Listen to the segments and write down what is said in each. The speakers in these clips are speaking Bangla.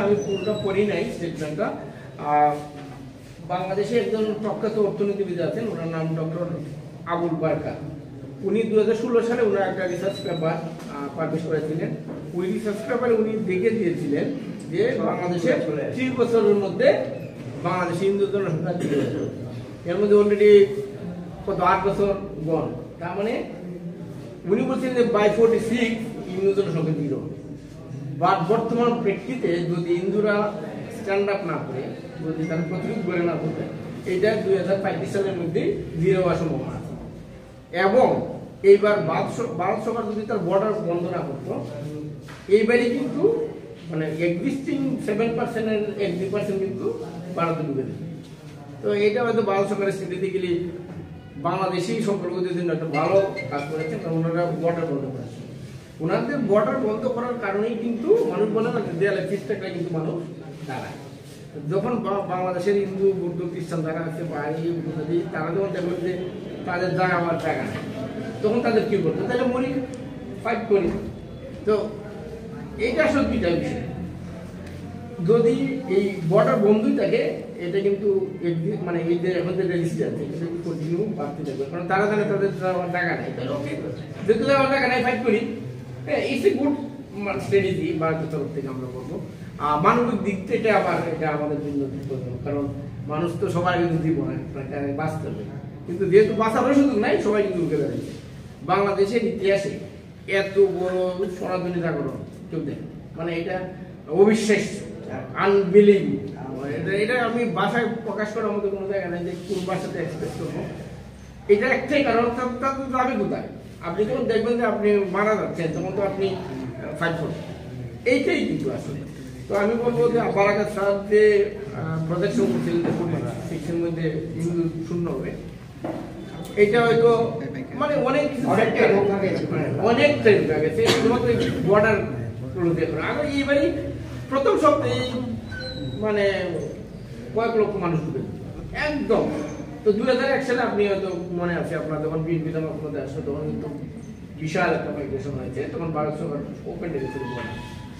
আমি পুরোটা পড়ি নাই স্টেটমেন্টটা। বাংলাদেশে একজন প্রখ্যাত অর্থনীতিবিদ আছেন, ওনার নাম ডক্টর আবুল বারকাত। উনি 2016 সালে ওনার একটা রিসার্চ পেপার পাবলিশ করেছিলেন। ওই রিসার্চ পেপারে উনি দেখে দিয়েছিলেন যে বাংলাদেশে 30 বছরের মধ্যে বাংলাদেশে হিন্দু জনসংখ্যা 0। এর মধ্যে অলরেডি কত 8 বছর গণ। তার মানে উনি বলছেন যে বাই 46 হিন্দু জনসংখ্যা 0। বাট বর্তমান প্রেক্ষিতে যদি হিন্দুরা স্ট্যান্ড আপ না করে, যদি তারা প্রতিরোধ করে না করবে, এটা 2035 সালের মধ্যে 0 হওয়ার সম্ভাবনা আছে। এবং এইবার ভারত সরকার যদি তার বর্ডার বন্ধ না করতো, এইবারই কিন্তু মানে এক্সিস্টিং 7% এর 1-2% কিন্তু ভারতে ঢুকে দেবে। তো এটা হয়তো ভারত সরকারের স্ট্র্যাটেজিক্যালি বাংলাদেশি সম্পর্কদের জন্য একটা ভালো কাজ করেছে, কারণ ওনারা বর্ডার বন্ধ করেছে। ওনাদের বর্ডার বন্ধ করার কারণেই কিন্তু মানুষ বলে না দেয়ালে ফিসটাকে কিন্তু মানুষ দাঁড়ায়। যখন বাংলাদেশের হিন্দু বৌদ্ধ খ্রিস্টান যারা আছে বা এই উপজাতি, তারা যখন দেখবেন যে তাদের জায়গা আমার জায়গা নেই, তখন তাদের কি করতো, তাহলে মরি, ফাইট করি। তো এইটা সত্যিটা বিষয়। যদি এই বর্ডার বন্ধই থাকে, এটা কিন্তু মানে এই যে এখন যে রেজিস্টার আছে এটা কিন্তু কন্টিনিউ বাড়তে থাকবে, কারণ তারা জানে তাদের জায়গা নেই। তাহলে ওকে, যেহেতু আমার জায়গা নেই, ফাইট করি। ইটস এ গুড স্ট্র্যাটেজি ভারতের তরফ থেকে আমরা বলবো। মানবিক দিক থেকে আবার এটা আমাদের জন্য বিপজ্জনক, কারণ মানুষ তো সবাই কিন্তু জীবন বাঁচতে হবে, কিন্তু যেহেতু বাঁচারও সুযোগ নাই, সবাই কিন্তু উঠে দাঁড়িয়েছে। বাংলাদেশের ইতিহাসে এত বড় সনাতনী জাগরণ কেউ দেখে, মানে এটা অবিশ্বাস্য, আনবিলিভেবল। এটা আমি ভাষায় প্রকাশ করার মতো কোনো জায়গা নেই যে কোন ভাষাতে এক্সপ্রেস করবো। এটা একটাই কারণ, তাদের যাবে কোথায়? আপনি যখন দেখবেন যে আপনি মারা যাচ্ছেন, তখন তো আপনি ফাইট করবেন। এইটাই কিন্তু আসলে। তো আমি বলবো যে বারাকাত সাহেব যে প্রজেকশন করছিলেন যে 46-এর মধ্যে হিন্দু শূন্য হবে, এটা হয়তো মানে অনেক গেছে শুধুমাত্র বর্ডার দেখুন। আমি এইবারই প্রথম সপ্তাহে মানে কয়েক লক্ষ মানুষ ঢুকে একদম। তো 2001 সালে আপনি হয়তো মনে আছে, আপনার যখন বিএনপি ক্ষমতায় আসলো, তখন কিন্তু বিশাল একটা মাইগ্রেশন হয়েছে, তখন ভারত সরকার ওপেন ডেকে শুরু করে।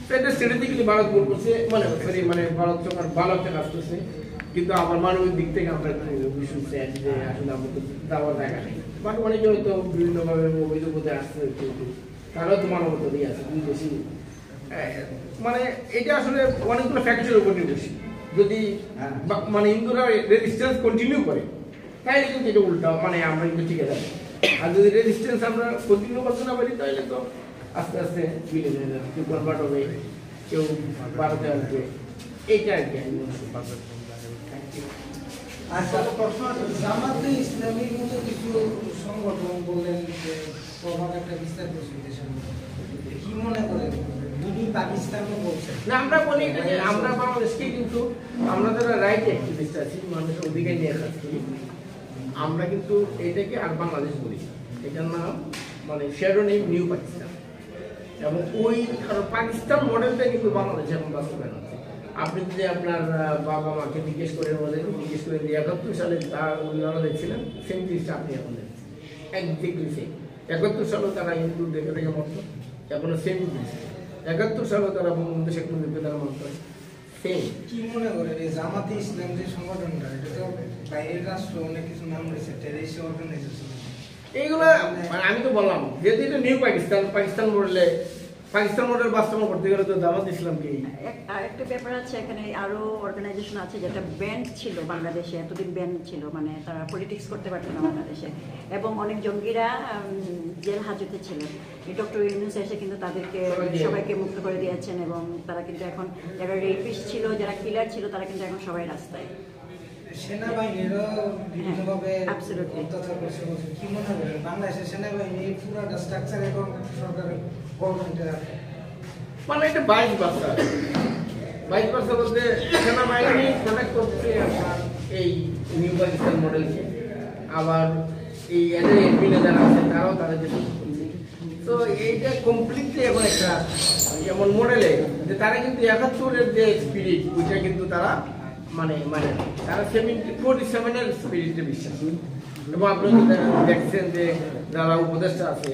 তো এটা স্ট্র্যাটেজিক্যালি ভারত গোল করছে, মানে ভারত সরকার ভালো একটা কাজ করছে। কিন্তু আমার মানবিক দিক থেকে আমরা যে আসলে আমাদের তো যাওয়ার জায়গা নেই। বাট অনেকে হয়তো বিভিন্নভাবে অভিযোগ হতে আসছে, তারাও তো মানবতা দিয়ে আছে বেশি। মানে এটা আসলে অনেকগুলো ফ্যাক্টরের উপর নির্ভরশীল। যদি মানে হিন্দুরা রেজিস্ট্যান্স কন্টিনিউ করে, তাহলে কিন্তু এটা উল্টা, মানে আমরা কিন্তু ঠিক আছে। আর যদি রেজিস্ট্যান্স আমরা কন্টিনিউ করতে না পারি, তাহলে তো আস্তে আস্তে মিলে হয়ে যাবে, কেউ কনভার্ট হবে, কেউ ভারতে আসবে। এইটা আর কি। আচ্ছা, প্রশ্ন আছে, জামাতে ইসলামীর মতো কিছু সংগঠন বললেন যে প্রভাব একটা বিস্তার করছে দেশের মধ্যে, কি মনে করেন? পাকিস্তানও বলছে না, আমরা বলি যে আমরা বাংলাদেশকে কিন্তু আমরা যারা রাইট অ্যাক্টিভিস্ট আছি, মানুষের অধিকার নিয়ে কাজ করি, আমরা কিন্তু এটাকে আর বাংলাদেশ বলি। এটার নাম মানে শ্যাডো নেম নিউ পাকিস্তান। এবং ওই পাকিস্তান মডেলটা কিন্তু বাংলাদেশে এখন বাস্তবায়ন হচ্ছে। আপনি যদি আপনার বাবা মাকে জিজ্ঞেস করে বলেন, জিজ্ঞেস করে 71 সালে তার উন্নয়ন দেখছিলেন, সেম জিনিসটা আপনি এখন দেখছেন, একদিকে সেম। 71 সালেও তারা হিন্দু দেখে দেখে মত, এখনো সেম জিনিস। 71 সালেও তারা বঙ্গবন্ধু শেখ মুজিবকে তারা মত করে সেম। কি মনে করেন এই জামাতে ইসলাম যে সংগঠনটা, এটা তো বাইরের রাষ্ট্র অনেক কিছু নাম রয়েছে, টেররিস্ট অর্গানাইজেশন, এইগুলো মানে আমি তো বললাম যেহেতু এটা নিউ পাকিস্তান, পাকিস্তান মডেল বাস্তবায়ন করতে গেলে তো জামাত ইসলামকে। একটা ব্যাপার আছে, এখানে আরো অর্গানাইজেশন আছে যেটা ব্যান্ড ছিল বাংলাদেশে, এতদিন ব্যান্ড ছিল, মানে তারা পলিটিক্স করতে পারতো না বাংলাদেশে, এবং অনেক জঙ্গিরা জেল হাজতে ছিলেন। ডক্টর ইউনূস এসে কিন্তু তাদেরকে সবাইকে মুক্ত করে দিয়েছেন, এবং তারা কিন্তু এখন যারা রেপিস্ট ছিল, যারা কিলার ছিল, তারা কিন্তু এখন সবাই রাস্তায়। সেনাবাহিনীরও বিভিন্নভাবে অত্যাচার করছে। কি মনে করেন বাংলাদেশের সেনাবাহিনী পুরোটা স্ট্রাকচার এখন সরকারের গভর্নমেন্টে আছে, মানে এটা 22% বলতে সেনাবাহিনী প্রোটেক্ট করছে আপনার এই নিউ পাকিস্তান মডেলকে, আবার এই এদের এমপি যারা আছে তারাও তাদেরকে। তো এইটা কমপ্লিটলি এখন একটা যেমন মডেলে যে তারা কিন্তু 71-এর যে স্পিরিট, ওইটা কিন্তু তারা মানে তারা 47-এর স্পিরিটে বিশ্বাস। এবং আপনি দেখছেন যে যারা উপদেষ্টা আছে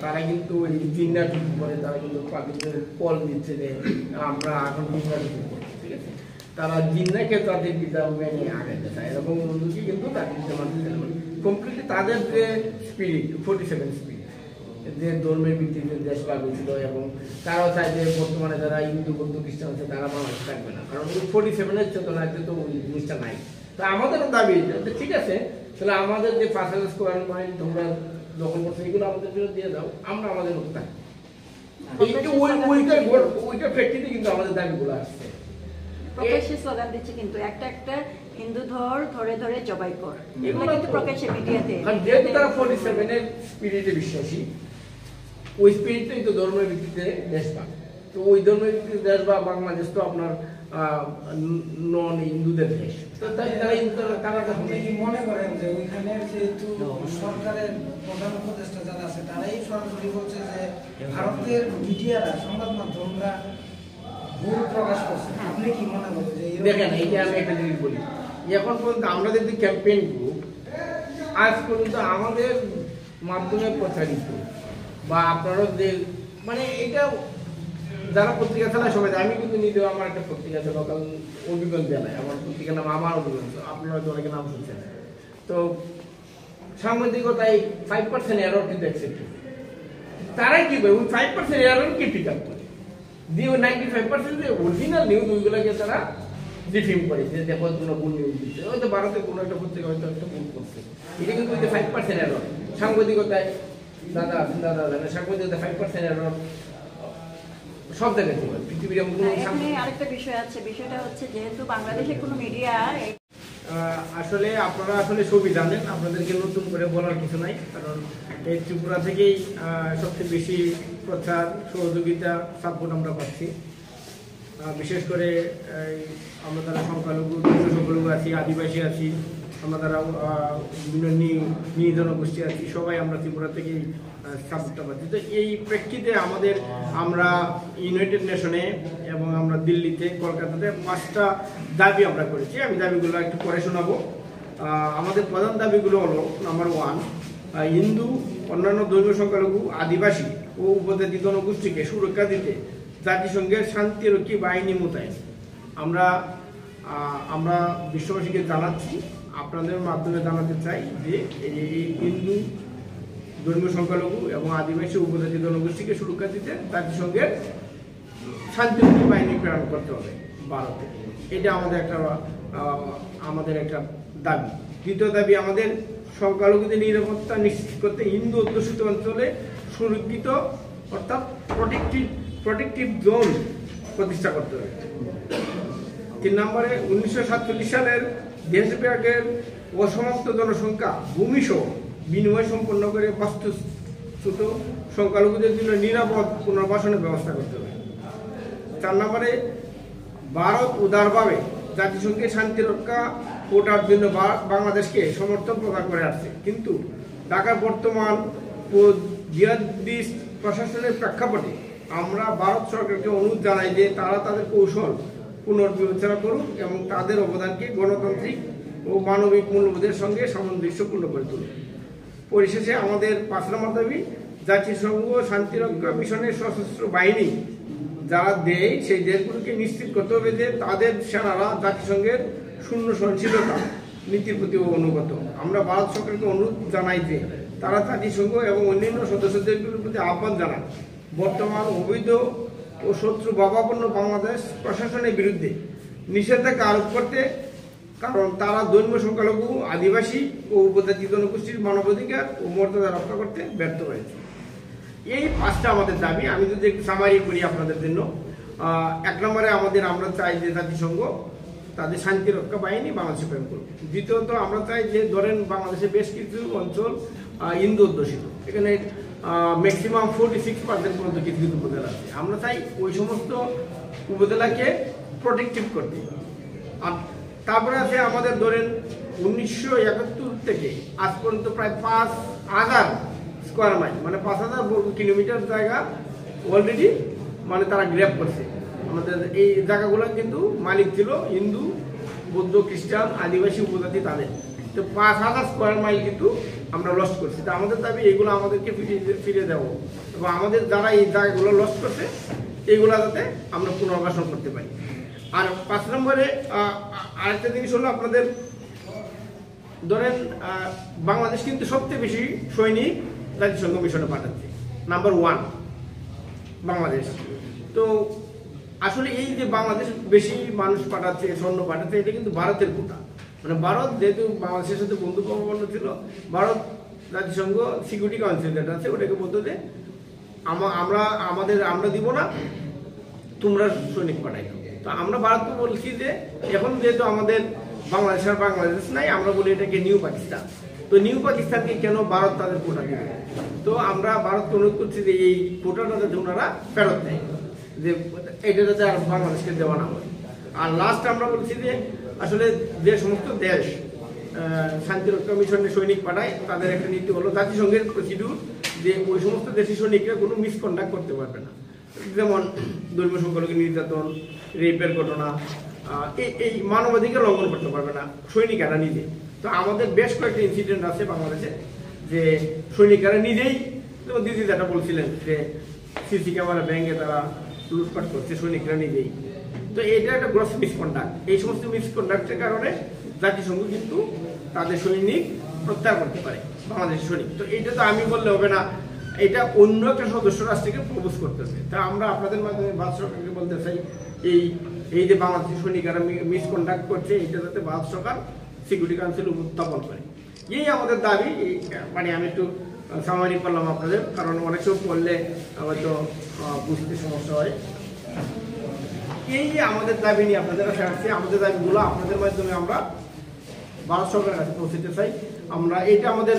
তারা কিন্তু এই জিন্না টুকু করে তারা কিন্তু পাবলিকের কল দিচ্ছে যে আমরা এখন জিন্না টুকু করি, ঠিক আছে। তারা জিন্নাকে তাদের পিতা মেনে আগাইতে চায় এবং বন্ধুকে কিন্তু তাদের কমপ্লিটলি তাদের যে স্পিরিট 47 স্পিরিট যে ধর্মের ভিত্তিতে দেশ পাগল ছিল এবং তারাও চায় যে বর্তমানে যারা হিন্দু বৌদ্ধ খ্রিস্টান আছে তারা বাংলাদেশ থাকবে না, কারণ 47-এর চেতনাতে তো ওই জিনিসটা নাই। তো আমাদেরও দাবি ঠিক আছে, তাহলে আমাদের যে 5,000 স্কোয়ার মাইল তোমরা দখল করছো এগুলো আমাদের জন্য দিয়ে দাও, আমরা আমাদের মতো থাকি। ওইটা প্রেক্ষিতে কিন্তু আমাদের দাবিগুলো আসছে। প্রকাশ্যে স্লোগান দিচ্ছে কিন্তু একটা একটা হিন্দু ধরে ধরে জবাই কর, এগুলো কিন্তু প্রকাশ্যে মিডিয়াতে, যেহেতু তারা 47-এর স্পিরিটে বিশ্বাসী, ওই স্পিরিটটাই তো ধর্মের ভিত্তিতে দেশ পাক। তো ওই ধর্মের ভিত্তিতে দেশ বা বাংলাদেশ তো আপনার নন হিন্দুদের দেশ, তো তারা কি মনে করেন যে ওইখানে যেহেতু সরকারের প্রধান উপদেষ্টা যারা আছে তারাই সরাসরি বলছে যে ভারতের মিডিয়ারা সংবাদ মাধ্যমরা ভুল প্রকাশ করছে, আপনি কি মনে করেন যে দেখেন এইটা আমি একটা জিনিস বলি, এখন পর্যন্ত আমরা যদি ক্যাম্পেইন গ্রুপ আজ পর্যন্ত আমাদের মাধ্যমে প্রচারিত বা আপনারা যে মানে এটা যারা পত্রিকা চালায় সবাই, আমি কিন্তু নিজেও আমার একটা পত্রিকা আছে লোকাল অভিজ্ঞতা জানায়, আমার পত্রিকার নাম আমার অভিজ্ঞতা, আপনারা হয়তো অনেকে নাম শুনছেন। তো সাংবাদিকতায় 5% এরর কিন্তু অ্যাকসেপ্ট, তারাই কি করে ওই 5% এরর কি পিক আপ করে দিয়ে ওই 95% যে অরিজিনাল নিউজ ওইগুলোকে তারা ডিফিম করে যে দেখো কোনো ভুল নিউজ দিচ্ছে, হয়তো ভারতের কোনো একটা পত্রিকা হয়তো একটা ভুল করছে, এটা কিন্তু ওই যে 5% এরর সাংবাদিকতায় দাদা সাংবাদিকতায় 5% এরর সব জায়গায় পৃথিবীর এখানে আরেকটা বিষয় আছে, বিষয়টা হচ্ছে যেহেতু বাংলাদেশে কোনো মিডিয়া আসলে আপনারা আসলে সবই জানেন, আপনাদেরকে নতুন করে বলার কিছু নাই, কারণ এই ত্রিপুরা থেকেই সবচেয়ে বেশি প্রচার সহযোগিতা সাপোর্ট আমরা পাচ্ছি। বিশেষ করে আমরা যারা সংখ্যালঘু আছি, আদিবাসী আছি, আমরা যারা বিভিন্ন নিজ জনগোষ্ঠী আছি, সবাই আমরা ত্রিপুরা থেকেই সাপোর্টটা পাচ্ছি। তো এই প্রেক্ষিতে আমরা ইউনাইটেড নেশনে এবং আমরা দিল্লিতে কলকাতাতে 5টা দাবি আমরা করেছি, আমি দাবিগুলো একটু পরে শোনাবো। আমাদের প্রধান দাবিগুলো হলো নাম্বার 1, হিন্দু, অন্যান্য ধর্মীয় সংখ্যালঘু, আদিবাসী ও উপজাতি জনগোষ্ঠীকে সুরক্ষা দিতে জাতিসংঘের শান্তিরক্ষী বাহিনী মোতায়েন। আমরা বিশ্ববাসীকে জানাচ্ছি, আপনাদের মাধ্যমে জানাতে চাই যে এই হিন্দু, ধর্মীয় সংখ্যালঘু এবং আদিবাসী উপজাতি জনগোষ্ঠীকে সুরক্ষা দিতে জাতিসংঘের শান্তিরক্ষী বাহিনী প্রেরণ করতে হবে ভারতে। এটা আমাদের একটা দাবি। দ্বিতীয় দাবি, আমাদের সংখ্যালঘুদের নিরাপত্তা নিশ্চিত করতে হিন্দু অধ্যুষিত অঞ্চলে সুরক্ষিত অর্থাৎ প্রোটেক্টিভ জোন প্রতিষ্ঠা করতে হবে। 3 নম্বরে 1947 সালের দেশব্যাপী অসমাপ্ত জনসংখ্যা ভূমিসহ বিনিময় সম্পন্ন করে বাস্তুচ্যুত সংখ্যালঘুদের জন্য নিরাপদ পুনর্বাসনের ব্যবস্থা করতে হবে। 4 নম্বরে ভারত উদারভাবে জাতিসংঘের শান্তিরক্ষা কোটার জন্য বাংলাদেশকে সমর্থন প্রদান করে আসছে, কিন্তু ঢাকার বর্তমান জিহাদিস্ট প্রশাসনের প্রেক্ষাপটে আমরা ভারত সরকারকে অনুরোধ জানাই যে তারা তাদের কৌশল পুনর্বিবেচনা করুক এবং তাদের অবদানকে গণতান্ত্রিক ও মানবিক মূল্যবোধের সঙ্গে সামঞ্জস্যপূর্ণ করে তুলুক। পরিশেষে আমাদের 5 নম্বর দাবি, জাতিসংঘ শান্তিরক্ষা মিশনের সশস্ত্র বাহিনী যারা দেয় সেই দেশগুলোকে নিশ্চিত করতে হবে যে তাদের সেনারা জাতিসংঘের শূন্য সহনশীলতা নীতির প্রতি অনুগত। আমরা ভারত সরকারকে অনুরোধ জানাই যে তারা জাতিসংঘ এবং অন্যান্য সদস্য দেশগুলোর প্রতি আহ্বান জানান বর্তমান অবৈধ ও শত্রু ভাবাপন্ন বাংলাদেশ প্রশাসনের বিরুদ্ধে নিষেধাজ্ঞা আরোপ করতে, কারণ তারা ধর্মীয় সংখ্যালঘু, আদিবাসী ও উপজাতি জনগোষ্ঠীর মানবাধিকার ও মর্যাদা রক্ষা করতে ব্যর্থ হয়েছে। এই 5টা আমাদের দাবি। আমি যদি একটু সামারি করি আপনাদের জন্য, 1 নম্বরে আমরা চাই যে জাতিসংঘ তাদের শান্তিরক্ষা বাহিনী বাংলাদেশে প্রেরণ করুক। দ্বিতীয়ত আমরা চাই যে ধরেন বাংলাদেশে বেশ কিছু অঞ্চল হিন্দু অধ্যুষিত, এখানে ম্যাক্সিমাম 46% পর্যন্ত কিছু কিছু উপজেলা আছে, আমরা চাই ওই সমস্ত উপজেলাকে প্রোটেক্টিভ করতে। আর তারপরে আছে আমাদের ধরেন 1971 থেকে আজ পর্যন্ত প্রায় 5,000 স্কোয়ার মাইল মানে 5,000 বর্গ কিলোমিটার জায়গা অলরেডি মানে তারা গ্র্যাব করছে। আমাদের এই জায়গাগুলো কিন্তু মালিক ছিল হিন্দু, বৌদ্ধ, খ্রিস্টান, আদিবাসী উপজাতি তাদের। তো 5,000 স্কোয়ার মাইল কিন্তু আমরা লস্ট করছি। তো আমাদের দাবি এগুলো আমাদেরকে ফিরে দেবো, এবং আমাদের যারা এই জায়গাগুলো লস্ট করছে এইগুলো যাতে আমরা পুনর্বাসন করতে পারি। আর 5 নম্বরে আরেকটা জিনিস হলো, আপনাদের ধরেন বাংলাদেশ কিন্তু সবচেয়ে বেশি সৈনিক জাতিসংঘ মিশনে পাঠাচ্ছে, নাম্বার 1 বাংলাদেশ। তো আসলে এই যে বাংলাদেশ বেশি মানুষ পাঠাচ্ছে, সৈন্য পাঠাচ্ছে, এটা কিন্তু ভারতের কোটা। মানে ভারত যেহেতু বাংলাদেশের সাথে বন্ধুত্বপূর্ণ ছিল, ভারত জাতিসংঘ সিকিউরিটি কাউন্সিল যেটা আছে ওটাকে বলতো যে আমরা দিব না, তোমরা সৈনিক পাঠাই। তো আমরা ভারতকে বলছি যে এখন যেহেতু আমাদের বাংলাদেশ নাই, আমরা বলি এটাকে নিউ পাকিস্তান। তো নিউ পাকিস্তানকে কেন ভারত তাদের কোটা দেবে? তো আমরা ভারতকে অনুরোধ করছি যে এই কোটাটা যাতে ওনারা ফেরত দেয়, যে এটা যাতে আর বাংলাদেশকে দেওয়া না হয়। আর লাস্ট আমরা বলছি যে আসলে যে সমস্ত দেশ শান্তিরক্ষা মিশনে সৈনিক পাঠায়, তাদের একটা নীতি হলো জাতিসংঘের প্রসিডিউর যে ওই সমস্ত দেশের সৈনিকরা কোনো মিসকন্ডাক্ট করতে পারবে না, যেমন ধর্মীয় সংখ্যালঘু নির্যাতন, রেপের ঘটনা, এই মানবাধিকার লঙ্ঘন করতে পারবে না সৈনিকেরা নিজে। তো আমাদের বেশ কয়েকটা ইনসিডেন্ট আছে বাংলাদেশে যে সৈনিকেরা নিজেই, যেমন দিদি যেটা বলছিলেন যে সিসি ক্যামেরা ব্যাংকে তারা লুটপাট করছে সৈনিকরা নিজেই। তো এটা একটা গ্রস মিসকন্ডাক্ট। এই সমস্ত মিসকন্ডাক্টের কারণে জাতিসংঘ কিন্তু তাদের সৈনিক প্রত্যাহার করতে পারে, বাংলাদেশের সৈনিক। তো এটা তো আমি বললে হবে না, এটা অন্য একটা সদস্য রাষ্ট্রকে প্রপোজ করতেছে। তা আমরা আপনাদের মাধ্যমে ভারত সরকারকে বলতে চাই, এই যে বাংলাদেশের সৈনিকরা মিসকন্ডাক্ট করছে, এটা যাতে ভারত সরকার সিকিউরিটি কাউন্সিল উত্থাপন করে, এই আমাদের দাবি। মানে আমি একটু সামারি করলাম আপনাদের, কারণ অনেক সময় পড়লে হয়তো বুঝতে সমস্যা হয়। এই যে আমাদের দাবি নিয়ে আপনাদের কাছে আসছে, আমাদের দাবিগুলো আপনাদের মাধ্যমে আমরা ভারত সরকারের কাছে পৌঁছতে চাই। আমরা এটা আমাদের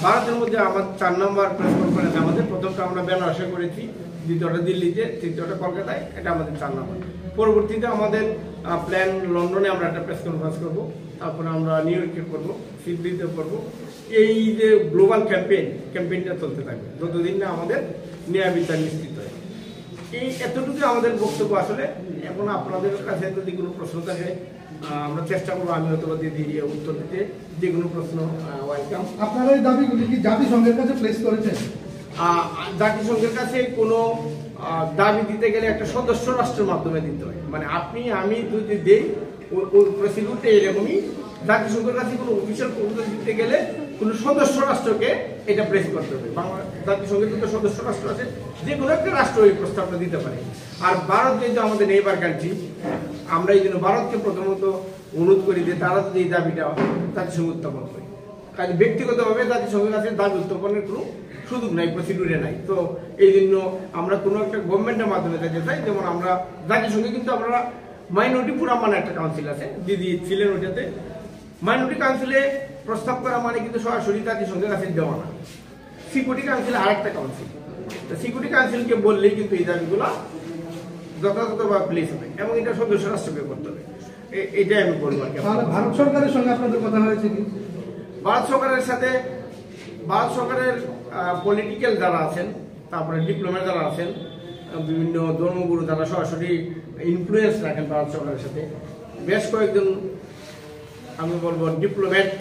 ভারতের মধ্যে আমার 4 নম্বর প্রেস কনফারেন্স, আমাদের প্রথমটা আমরা বেনারসে করেছি, দ্বিতীয়টা দিল্লিতে, তৃতীয়টা কলকাতায়, এটা আমাদের 4 নম্বর। পরবর্তীতে আমাদের প্ল্যান লন্ডনে আমরা একটা প্রেস কনফারেন্স করবো, তারপরে আমরা নিউ ইয়র্কে করবো, সিডনিতে করবো। এই যে গ্লোবাল ক্যাম্পেইনটা চলতে থাকবে যতদিন না আমাদের ন্যায় বিচার নিশ্চিত হয়। এই এতটুকু আমাদের বক্তব্য। আসলে এখন আপনাদের কাছে যদি কোনো প্রশ্ন থাকে আমরা চেষ্টা করবো, আমি হয়তো দিয়ে উত্তর দিতে, যে কোনো প্রশ্ন ওয়েলকাম। আপনারা এই দাবিগুলি কি জাতিসংঘের কাছে প্লেস করেছেন? জাতিসংঘের কাছে কোনো দাবি দিতে গেলে একটা সদস্য রাষ্ট্রের মাধ্যমে দিতে হয়। মানে আপনি আমি যদি দেই, ওই প্রসিডিউরটা এরকমই। জাতিসংঘের কাছে কোনো অফিসিয়াল প্রপোজাল দিতে গেলে কোনো সদস্য রাষ্ট্রকে এটা প্রেস করতে হবে। জাতিসংঘের যত সদস্য রাষ্ট্র আছে, যে কোনো একটা রাষ্ট্র এই প্রস্তাবটা দিতে পারে। আর ভারত যেহেতু আমাদের নেইবার কান্ট্রি, আমরা এই জন্য ভারতকে প্রথমত অনুরোধ করি যে তারা যদি এই দাবিটা জাতিসংঘ উত্থাপন করে। কাজে ব্যক্তিগতভাবে জাতিসংঘের কাছে দাবি উত্থাপনের কোনো সুযোগ নাই, প্রসিডিউরে নাই। তো এই জন্য আমরা কোনো একটা গভর্নমেন্টের মাধ্যমে যেতে চাই। যেমন আমরা জাতিসংঘে কিন্তু আমরা মাইনরিটি ফোরাম মানে একটা কাউন্সিল আছে, দিদি ছিলেন ওইটাতে। মাইনরিটি কাউন্সিলে প্রস্তাব করা মানে কিন্তু সরাসরি জাতিসংঘের কাছে দেওয়া না। সিকিউরিটি কাউন্সিল আরেকটা কাউন্সিল। তো সিকিউরিটি কাউন্সিলকে বললেই কিন্তু এই দাবিগুলো যথাযথভাবে প্লেস হবে, এবং এটা সদস্য রাষ্ট্রকে করতে হবে। এটাই আমি বলবো আর কি। ভারত সরকারের সঙ্গে আপনাদের কথা হয়েছে কি? ভারত সরকারের পলিটিক্যাল যারা আছেন, তারপরে ডিপ্লোম্যাট যারা আছেন, বিভিন্ন ধর্মগুরু যারা সরাসরি ইনফ্লুয়েন্স রাখেন ভারত সরকারের সাথে, বেশ কয়েকজন আমি বলবো ডিপ্লোম্যাট।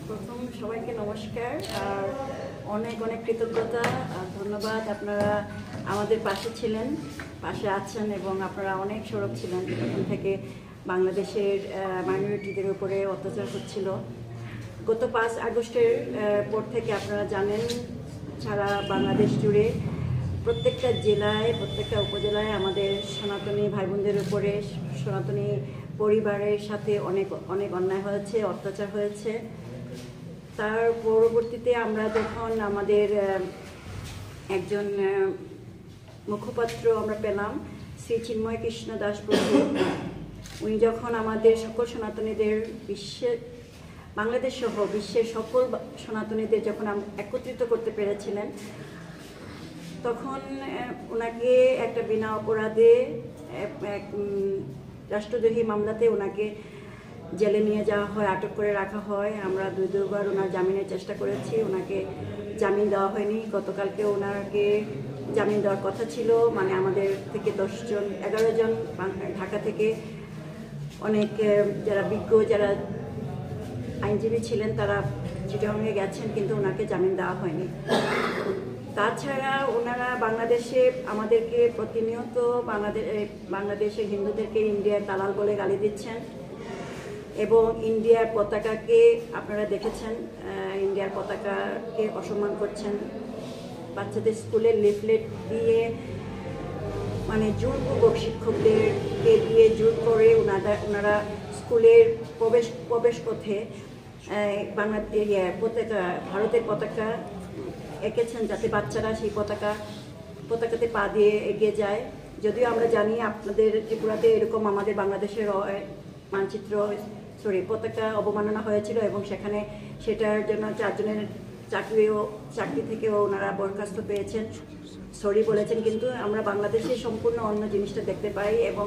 প্রথম সবাইকে নমস্কার, আর অনেক অনেক কৃতজ্ঞতা, ধন্যবাদ। আপনারা আমাদের পাশে ছিলেন, পাশে আছেন, এবং আপনারা অনেক সরব ছিলেন যখন থেকে বাংলাদেশের মাইনরিটিদের উপরে অত্যাচার হচ্ছিল। গত 5 আগস্টের পর থেকে আপনারা জানেন, সারা বাংলাদেশ জুড়ে প্রত্যেকটা জেলায়, প্রত্যেকটা উপজেলায় আমাদের সনাতনী ভাই বোনদের উপরে, সনাতনী পরিবারের সাথে অনেক অনেক অন্যায় হয়েছে, অত্যাচার হয়েছে। তার পরবর্তীতে আমরা যখন আমাদের একজন মুখপাত্র আমরা পেলাম, শ্রী চিন্ময় কৃষ্ণ দাস প্রভু, উনি যখন আমাদের সকল সনাতনীদের বাংলাদেশ সহ বিশ্বের সকল সনাতনীদের যখন একত্রিত করতে পেরেছিলেন, তখন ওনাকে একটা বিনা অপরাধে রাষ্ট্রদ্রোহী মামলাতে ওনাকে জেলে নিয়ে যাওয়া হয়, আটক করে রাখা হয়। আমরা 2বার ওনার জামিনের চেষ্টা করেছি, ওনাকে জামিন দেওয়া হয়নি। গতকালকে ওনাকে জামিন দেওয়ার কথা ছিল, মানে আমাদের থেকে 11 জন ঢাকা থেকে অনেক যারা বিজ্ঞ যারা আইনজীবী ছিলেন তারা চিটাগংয়ে গেছেন, কিন্তু ওনাকে জামিন দেওয়া হয়নি। তাছাড়া ওনারা বাংলাদেশে আমাদেরকে প্রতিনিয়ত বাংলাদেশের হিন্দুদেরকে ইন্ডিয়ার দালাল বলে গালি দিচ্ছেন এবং ইন্ডিয়ার পতাকাকে আপনারা দেখেছেন, ইন্ডিয়ার পতাকাকে অসম্মান করছেন। বাচ্চাদের স্কুলে লিফলেট দিয়ে মানে জোরপূর্বক শিক্ষকদেরকে দিয়ে জোর করে ওনারা স্কুলের প্রবেশ পথে ভারতের পতাকা এঁকেছেন যাতে বাচ্চারা সেই পতাকাতে পা দিয়ে এগিয়ে যায়। যদিও আমরা জানি আপনাদের ত্রিপুরাতে এরকম আমাদের বাংলাদেশের পতাকা অবমাননা হয়েছিল এবং সেটার জন্য 4 জনের চাকরি থেকেও ওনারা বরখাস্ত পেয়েছেন, সরি বলেছেন। কিন্তু আমরা বাংলাদেশে সম্পূর্ণ অন্য জিনিসটা দেখতে পাই এবং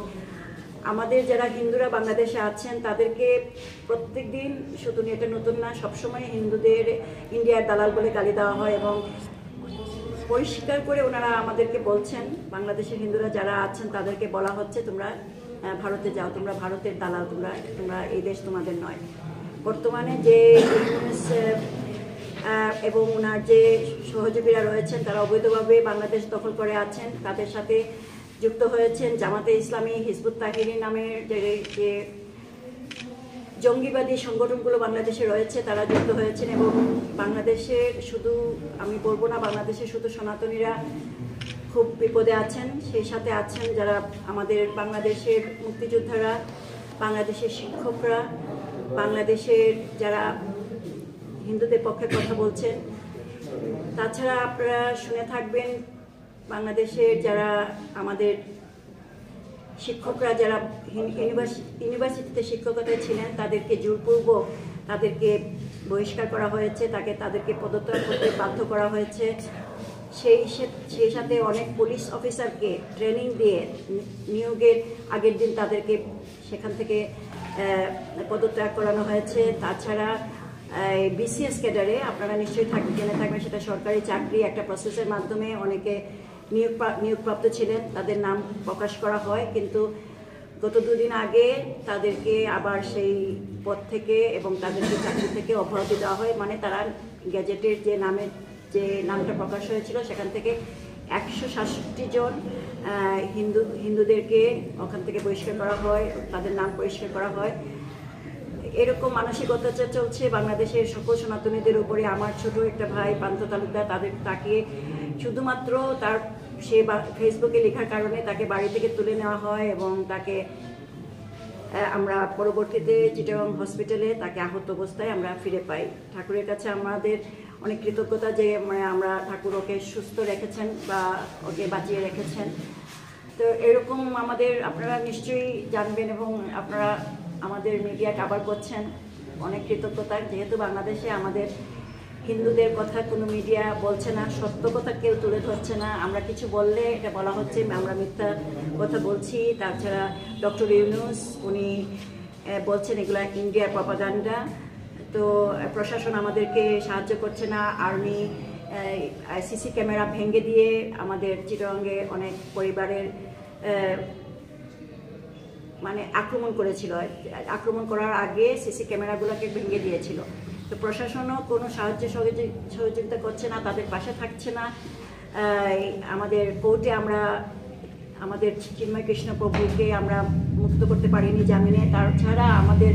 আমাদের যারা হিন্দুরা বাংলাদেশে আছেন তাদেরকে প্রত্যেক দিন, শুধু এটা নতুন না, সবসময় হিন্দুদের ইন্ডিয়ার দালাল বলে গালি দেওয়া হয় এবং পরিষ্কার করে ওনারা আমাদেরকে বলছেন, বাংলাদেশের হিন্দুরা যারা আছেন তাদেরকে বলা হচ্ছে তোমরা ভারতে যাও, তোমরা ভারতের দালাল, তোমরা এই দেশ তোমাদের নয়। বর্তমানে যে এবং ওনার যে সহযোগীরা রয়েছেন তারা অবৈধভাবে বাংলাদেশ দখল করে আছেন, তাদের সাথে যুক্ত হয়েছেন জামাতে ইসলামী, হিজবুত তাহরির নামের যে জঙ্গিবাদী সংগঠনগুলো বাংলাদেশে রয়েছে তারা যুক্ত হয়েছেন এবং বাংলাদেশের শুধু, আমি বলবো না বাংলাদেশের শুধু সনাতনীরা খুব বিপদে আছেন, সেই সাথে আছেন যারা আমাদের বাংলাদেশের মুক্তিযোদ্ধারা, বাংলাদেশের শিক্ষকরা, বাংলাদেশের যারা হিন্দুদের পক্ষে কথা বলছেন। তাছাড়া আপনারা শুনে থাকবেন বাংলাদেশের যারা আমাদের শিক্ষকরা যারা ইউনিভার্সিটিতে শিক্ষকতায় ছিলেন তাদেরকে জোরপূর্বক তাদেরকে বহিষ্কার করা হয়েছে, তাদেরকে পদত্যাগ করতে বাধ্য করা হয়েছে। সেই সাথে অনেক পুলিশ অফিসারকে ট্রেনিং দিয়ে নিয়োগের আগের দিন তাদেরকে সেখান থেকে পদত্যাগ করানো হয়েছে। তাছাড়া বিসিএস ক্যাডারে আপনারা নিশ্চয়ই জেনে থাকবেন, সেটা সরকারি চাকরি, একটা প্রসেসের মাধ্যমে অনেকে নিয়োগপ্রাপ্ত ছিলেন, তাদের নাম প্রকাশ করা হয়, কিন্তু গত 2 দিন আগে তাদেরকে আবার সেই পদ থেকে এবং তাদেরকে চাকরি থেকে অব্যাহতি দেওয়া হয়। মানে তারা গ্যাজেটের যে নামটা প্রকাশ হয়েছিল সেখান থেকে 166 জন হিন্দুদেরকে ওখান থেকে বহিষ্কার করা হয়, তাদের নাম পরিষ্কার করা হয়। এরকম মানসিক অত্যাচার চলছে বাংলাদেশের সকল সনাতনীদের উপরে। আমার ছোট একটা ভাই পান্ত তালুকদার, তাকে শুধুমাত্র সে ফেসবুকে লেখার কারণে তাকে বাড়ি থেকে তুলে নেওয়া হয় এবং তাকে আমরা পরবর্তীতে চিটাগং হসপিটালে তাকে আহত অবস্থায় আমরা ফিরে পাই। ঠাকুরের কাছে আমাদের অনেক কৃতজ্ঞতা যে আমরা ঠাকুর ওকে সুস্থ রেখেছেন বা ওকে বাঁচিয়ে রেখেছেন। তো এরকম আপনারা নিশ্চয়ই জানবেন এবং আপনারা আমাদের মিডিয়া কভার করছেন, অনেক কৃতজ্ঞতা। যেহেতু বাংলাদেশে আমাদের হিন্দুদের কথা কোনো মিডিয়া বলছে না, সত্য কথা কেউ তুলে ধরছে না, আমরা কিছু বললে এটা বলা হচ্ছে আমরা মিথ্যা কথা বলছি। তাছাড়া ডক্টর ইউনূস উনি বলছেন এগুলা ইন্ডিয়ার প্রপাগান্ডা। তো প্রশাসন আমাদেরকে সাহায্য করছে না, আর্মি সিসি ক্যামেরা ভেঙে দিয়ে আমাদের চিটাগংয়ে অনেক পরিবারের মানে আক্রমণ করেছিল, আক্রমণ করার আগে সিসি ক্যামেরাগুলোকে ভেঙে দিয়েছিল। তো প্রশাসনও কোনো সাহায্য সহযোগিতা করছে না, তাদের পাশে থাকছে না। আমাদের কোর্টে আমরা আমাদের চিন্ময় কৃষ্ণ প্রভুকে আমরা মুক্ত করতে পারিনি জামিনে। তাছাড়া আমাদের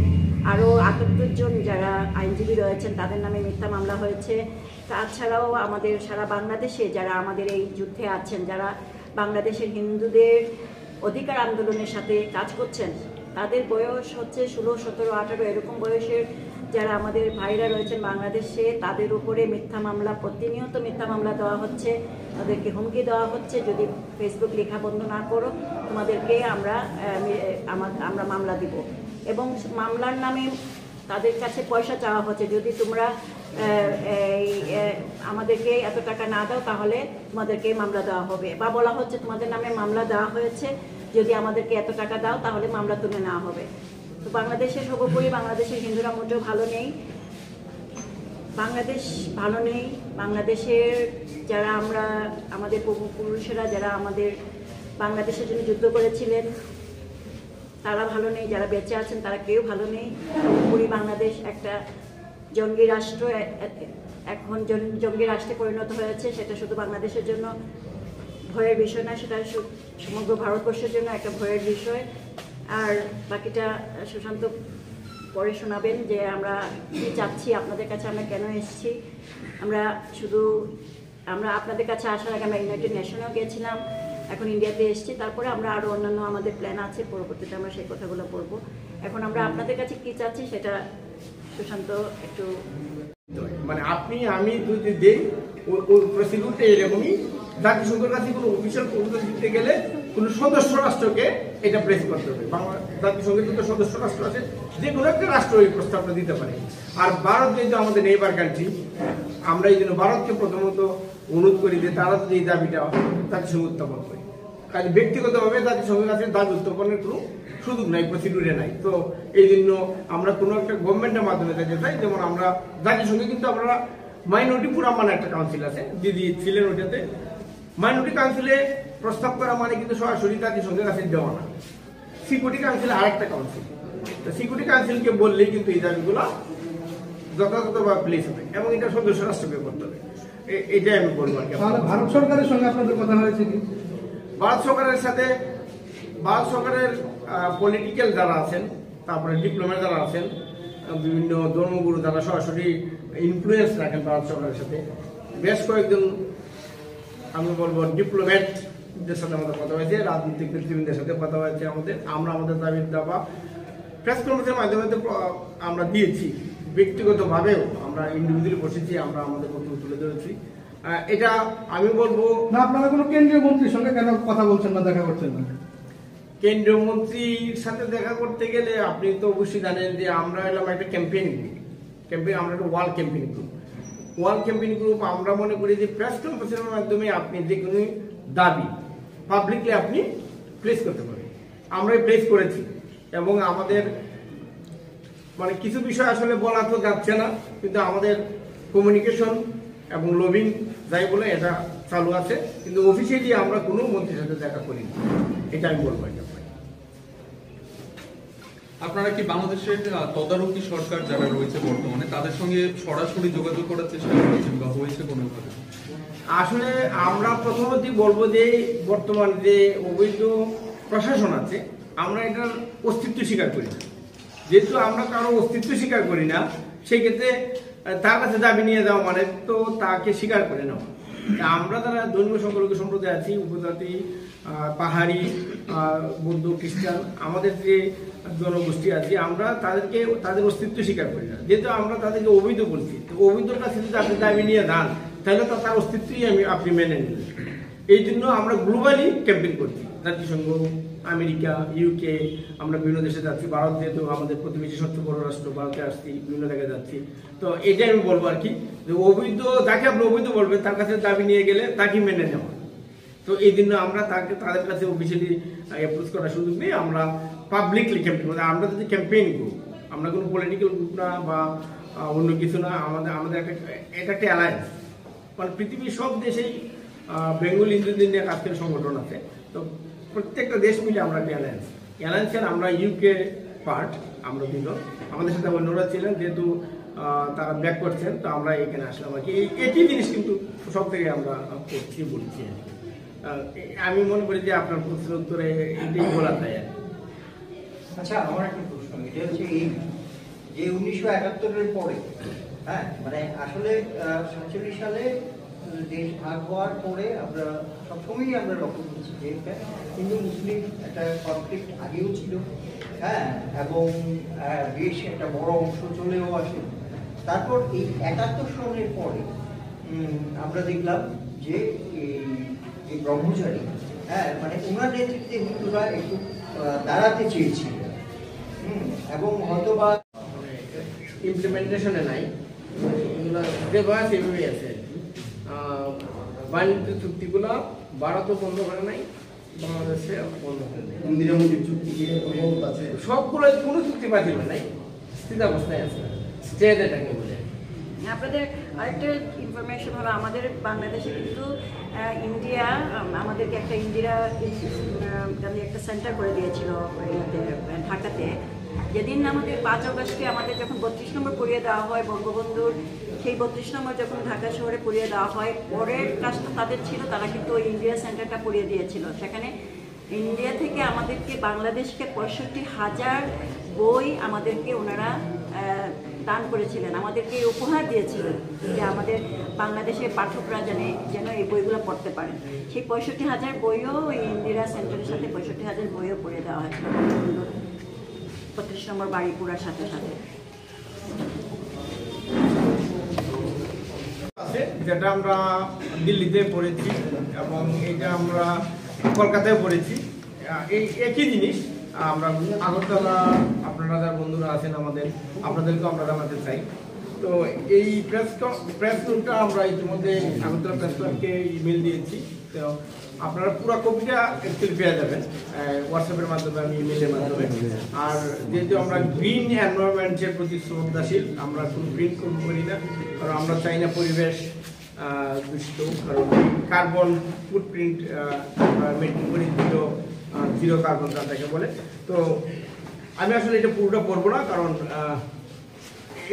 আরও 78 জন যারা আইনজীবী রয়েছেন তাদের নামে মিথ্যা মামলা হয়েছে। তাছাড়াও আমাদের সারা বাংলাদেশে যারা আমাদের এই যুদ্ধে আছেন, যারা বাংলাদেশের হিন্দুদের অধিকার আন্দোলনের সাথে কাজ করছেন, তাদের বয়স হচ্ছে 16, 17, 18 এরকম বয়সের যারা আমাদের ভাইরা রয়েছেন বাংলাদেশে, তাদের উপরে মিথ্যা মামলা, প্রতিনিয়ত মিথ্যা মামলা দেওয়া হচ্ছে, তাদেরকে হুমকি দেওয়া হচ্ছে যদি ফেসবুক লেখা বন্ধ না করো তোমাদেরকে আমরা মামলা দিব। এবং মামলার নামে তাদের কাছে পয়সা চাওয়া হচ্ছে, যদি তোমরা আমাদেরকে এত টাকা না দাও তাহলে তোমাদেরকে মামলা দেওয়া হবে, বা বলা হচ্ছে তোমাদের নামে মামলা দেওয়া হয়েছে, যদি আমাদেরকে এত টাকা দাও তাহলে মামলা তুলে নেওয়া হবে। তো বাংলাদেশের সর্বোপরি বাংলাদেশের হিন্দুরা মোটেও ভালো নেই, বাংলাদেশ ভালো নেই। বাংলাদেশের যারা আমাদের পূর্বপুরুষেরা যারা আমাদের বাংলাদেশের জন্য যুদ্ধ করেছিলেন, তারা ভালো নেই, যারা বেঁচে আছেন তারা কেউ ভালো নেই। এবং পুরো বাংলাদেশ একটা জঙ্গি রাষ্ট্র, এখন জঙ্গি রাষ্ট্রে পরিণত হয়েছে। সেটা শুধু বাংলাদেশের জন্য ভয়ের বিষয় না, সেটা সমগ্র ভারতবর্ষের জন্য একটা ভয়ের বিষয়। আর বাকিটা সুশান্ত পরে শোনাবেন যে আমরা কী চাচ্ছি, আপনাদের কাছে আমরা কেন এসেছি। আমরা আপনাদের কাছে আসার আগে আমরা ইউনাইটেড নেশনেও গিয়েছিলাম, এখন ইন্ডিয়াতে এসেছি। তারপরে আমরা আরও অন্যান্য আমাদের প্ল্যান আছে, পরবর্তীতে আমরা সেই কথাগুলো বলবো। এখন আমরা আপনাদের কাছে কী চাচ্ছি সেটা সুশান্ত একটু মানে আপনি আমি যদি দেই ওই প্রসিডিউরটা এরকমই। জাতিসংঘের কাছে কোনো অফিসিয়াল প্রপোজাল দিতে গেলে কোনো সদস্য রাষ্ট্রকে এটা প্লেস করতে হবে। জাতিসংঘের যত সদস্য রাষ্ট্র আছে যে কোনো একটা রাষ্ট্র এই প্রস্তাবটা দিতে পারে। আর ভারত যেহেতু আমাদের নেইবার কান্ট্রি, আমরা এই জন্য ভারতকে প্রথমত অনুরোধ করি যে তারা যদি এই দাবিটা জাতিসংঘ উত্থাপন করে। কাজে ব্যক্তিগতভাবে জাতিসংঘের কাছে দাবি উত্থাপনের কোনো সুযোগ নাই, প্রসিডিউরে নাই। তো এই জন্য আমরা কোনো একটা গভর্নমেন্টের মাধ্যমে যেতে চাই। যেমন আমরা জাতিসংঘে কিন্তু আমরা মাইনরিটি ফোরাম মানে একটা কাউন্সিল আছে, দিদি ছিলেন ওইটাতে। মাইনরিটি কাউন্সিলে প্রস্তাব করা মানে কিন্তু সরাসরি জাতিসংঘের কাছে দেওয়া না। সিকিউরিটি কাউন্সিল আরেকটা কাউন্সিল, তো সিকিউরিটি কাউন্সিলকে বললেই কিন্তু এই দাবিগুলো যথাযথভাবে প্লেস হবে এবং এটা সদস্য রাষ্ট্রকে করতে হবে। এটাই আমি বলবো আর কি। ভারত সরকারের সঙ্গে আপনাদের কথা হয়েছে কি? ভারত সরকারের পলিটিক্যাল যারা আছেন, তারপরে ডিপ্লোম্যাট যারা আছেন, বিভিন্ন ধর্মগুরু যারা সরাসরি ইনফ্লুয়েন্স রাখেন ভারত সরকারের সাথে, বেশ কয়েকজন আমি বলবো ডিপ্লোম্যাটদের সাথে আমাদের কথা হয়েছে, রাজনৈতিক নেতৃবৃন্দের সাথে কথা হয়েছে। আমরা আমাদের দাবির দাবা প্রেস কনফারেন্সের মাধ্যমে আমরা দিয়েছি, ব্যক্তিগতভাবেও আমরা ইন্ডিভিজুয়ালি বসেছি, আমরা আমাদের বক্তব্য তুলে ধরেছি। এটা আমি বলবো না, আপনারা কোনো কেন্দ্রীয় মন্ত্রীর সঙ্গে কেন কথা বলছেন না, দেখা করছেন না? কেন্দ্রীয় মন্ত্রীর সাথে দেখা করতে গেলে আপনি তো অবশ্যই জানেন যে আমরা এলাম একটা ক্যাম্পেইন, আমরা একটা ওয়ার্ল্ড ক্যাম্পেইন গ্রুপ। আমরা মনে করি যে প্রেস কনফারেন্সের মাধ্যমে আপনি যে কোনো দাবি পাবলিকলি আপনি প্লেস করতে পারেন। আমরা প্লেস করেছি এবং আমাদের মানে কিছু বিষয় আসলে বলা তো যাচ্ছে না, কিন্তু আমাদের কমিউনিকেশন এবং লবিং যাই বলে এটা চালু আছে, কিন্তু অফিসিয়ালি আমরা কোনো মন্ত্রীর সাথে দেখা করিনি, এটা আমি বলবো। আপনারা কি বাংলাদেশের তদারকি সরকার যারা রয়েছে বর্তমানে তাদের সঙ্গে সরাসরি যোগাযোগ করার চেষ্টা করেছেন বা হয়েছে কোনোভাবে? আসলে আমরা প্রথমতই বলবো যে বর্তমান যে অবৈধ প্রশাসন আছে, আমরা এটার অস্তিত্ব স্বীকার করি না। যেহেতু আমরা কারো অস্তিত্ব স্বীকার করি না, সেক্ষেত্রে তার কাছে দাবি নিয়ে যাওয়া মানে তো তাকে স্বীকার করে নেওয়া। আমরা যারা ধর্মীয় সংখ্যালঘু সম্প্রদায় আছি, উপজাতি, পাহাড়ি, বৌদ্ধ, খ্রিস্টান, আমাদের যে জনগোষ্ঠী আছে, আমরা তাদের অস্তিত্ব স্বীকার করি না। যেহেতু আমরা তাদেরকে অবৈধ বলছি, তো অবৈধর কাছে যদি আপনি দাবি নিয়ে যান তাহলে তো তার অস্তিত্বই আপনি মেনে নিলেন। এই জন্য আমরা গ্লোবালি ক্যাম্পেইন করছি, জাতিসংঘ, আমেরিকা, ইউকে, আমরা বিভিন্ন দেশে যাচ্ছি। ভারত যেহেতু আমাদের প্রতিবেশী সবচেয়ে বড় রাষ্ট্র, ভারতে আসছি, বিভিন্ন জায়গায় যাচ্ছি। তো এটাই আমি বলবো আর কি, যে অবৈধ যাকে আপনি অবৈধ বলবেন তার কাছে দাবি নিয়ে গেলে তাকে মেনে নেওয়া। তো এই জন্য আমরা তাদের কাছে অফিসিয়ালি অ্যাপ্রোচ করার সুযোগ নেই, আমরা পাবলিকলি ক্যাম্পেইন করি। আমরা যদি ক্যাম্পেইন করি, আমরা কোনো পলিটিক্যাল গ্রুপ না বা অন্য কিছু না, আমাদের একটা অ্যালায়েন্স, মানে পৃথিবীর সব দেশেই বেঙ্গল হিন্দুদের নিয়ে কাজের সংগঠন আছে। তো প্রত্যেকটা দেশ মিলে আমরা একটা অ্যালায়েন্সের আমরা ইউকে পার্ট, আমরা দুজন, আমাদের সাথে অন্যরা ছিলেন, যেহেতু তারা ব্যাক করছেন, তো আমরা এখানে আসলাম আর কি। একই জিনিস কিন্তু সব থেকে আমরা করছি বলছি। আমি মনে করি যে আপনার প্রশ্নের উত্তরে এটাই বলা যায়। আচ্ছা, আমার একটা প্রশ্ন, এটা হচ্ছে এই যে 1971-এর পরে, হ্যাঁ, মানে আসলে 47 সালে দেশ ভাগ হওয়ার পরে আমরা সবসময়ই আমরা লক্ষ্য করছি যে হিন্দু মুসলিম একটা কনফ্লিক্ট আগেও ছিল, হ্যাঁ, এবং বেশ একটা বড় অংশ চলেও আসে। তারপর এই 71 সনের পরে আমরা দেখলাম যে এই ব্রহ্মচারী, হ্যাঁ, মানে ওনার নেতৃত্বে হিন্দুরা একটু দাঁড়াতে চেয়েছিল, এবং হয়তো বা ইমপ্লিমেন্টেশনে নাই, এগুলো যেভাবে সেভাবেই আছে। বাণিজ্য চুক্তিগুলো ভারতও বন্ধ করে নাই, বাংলাদেশে বন্ধ করে নাই। চুক্তি আছে, সবগুলো কোনো চুক্তি বাতিল নাই, স্থিতাবস্থায় আছে, স্টেট এটাকে বলে। আপনাদের আরেকটা ইনফরমেশন হলো আমাদের বাংলাদেশে কিন্তু ইন্ডিয়া আমাদেরকে একটা ইন্দিরা গান্ধী একটা সেন্টার করে দিয়েছিল ঢাকাতে। যেদিন আমাদের 5 আগস্টে আমাদের যখন 32 নম্বর পুড়িয়ে দেওয়া হয় বঙ্গবন্ধুর, সেই 32 নম্বর যখন ঢাকা শহরে পুড়িয়ে দেওয়া হয়, পরের কাজটা তাদের ছিল, তারা কিন্তু ওই ইন্ডিয়া সেন্টারটা পুড়িয়ে দিয়েছিল। সেখানে ইন্ডিয়া থেকে আমাদেরকে বাংলাদেশকে 65,000 বই আমাদেরকে ওনারা দান করেছিলেন, আমাদেরকে উপহার দিয়েছিলেন যে আমাদের বাংলাদেশের পাঠকরা যেন এই বইগুলো পড়তে পারেন। সেই 65,000 বইও ওই ইন্দিরা সেন্টারের সাথে 65,000 বইও পড়ে দেওয়া হয়েছিল 35 নম্বর বাড়ি পুরার সাথে সাথে। যেটা আমরা দিল্লিতে পড়েছি এবং এটা আমরা কলকাতায় পড়েছি, এই একই জিনিস আমরা আগরতলা আপনারা যারা বন্ধুরা আছেন আমাদের, আপনাদেরকেও আমরা জানাতে চাই। তো এই প্রেস নোটটা আমরা ইতিমধ্যে আগরতলা প্রেস ক্লাবকে ইমেল দিয়েছি। তো আপনারা পুরো কপিটা অ্যাকচুয়ালি পেয়ে যাবেন হোয়াটসঅ্যাপের মাধ্যমে, আমি ইমেলের মাধ্যমে। আর যেহেতু আমরা গ্রিন এনভায়রনমেন্টের প্রতি শ্রদ্ধাশীল, আমরা কোনো প্রিন্ট করি না, কারণ আমরা চাই না পরিবেশ দূষিত, কারণ কার্বন ফুটপ্রিন্ট আমরা মেনটেন করি জিরো কার্বন যাকে বলে। তো আমি আসলে এটা পুরোটা পড়বো না, কারণ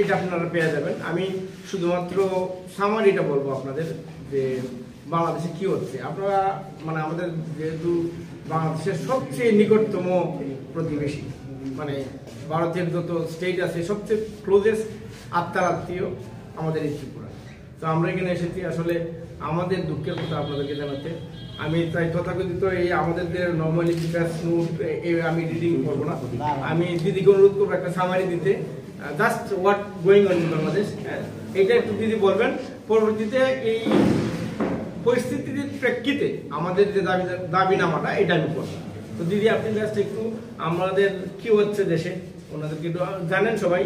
এটা আপনারা পেয়ে যাবেন। আমি শুধুমাত্র সামারিটা বলবো আপনাদের যে বাংলাদেশে কি হচ্ছে। আপনারা মানে আমাদের যেহেতু বাংলাদেশের সবচেয়ে নিকটতম প্রতিবেশী, মানে ভারতের যত স্টেট আছে সবচেয়ে ক্লোজেস্ট আত্মার আত্মীয় আমাদের এই ত্রিপুরা। তো আমরা এখানে এসেছি আসলে আমাদের দুঃখের কথা আপনাদেরকে জানাতে। আমি তাই তথাকথিত এই আমাদের যে নর্মালি প্রেস নোট আমি রিডিং করবো না, আমি দিদিকে অনুরোধ করবো একটা সামারি দিতে, just what going on in Bangladesh, এটা একটু দিদি বলবেন। পরবর্তীতে এই পরিস্থিতির প্রেক্ষিতে আমাদের যে দাবিনামাটা এটা আমি করবো। তো দিদি আপনি জাস্ট একটু আমাদের কি হচ্ছে দেশে ওনাদেরকে একটু জানেন সবাই।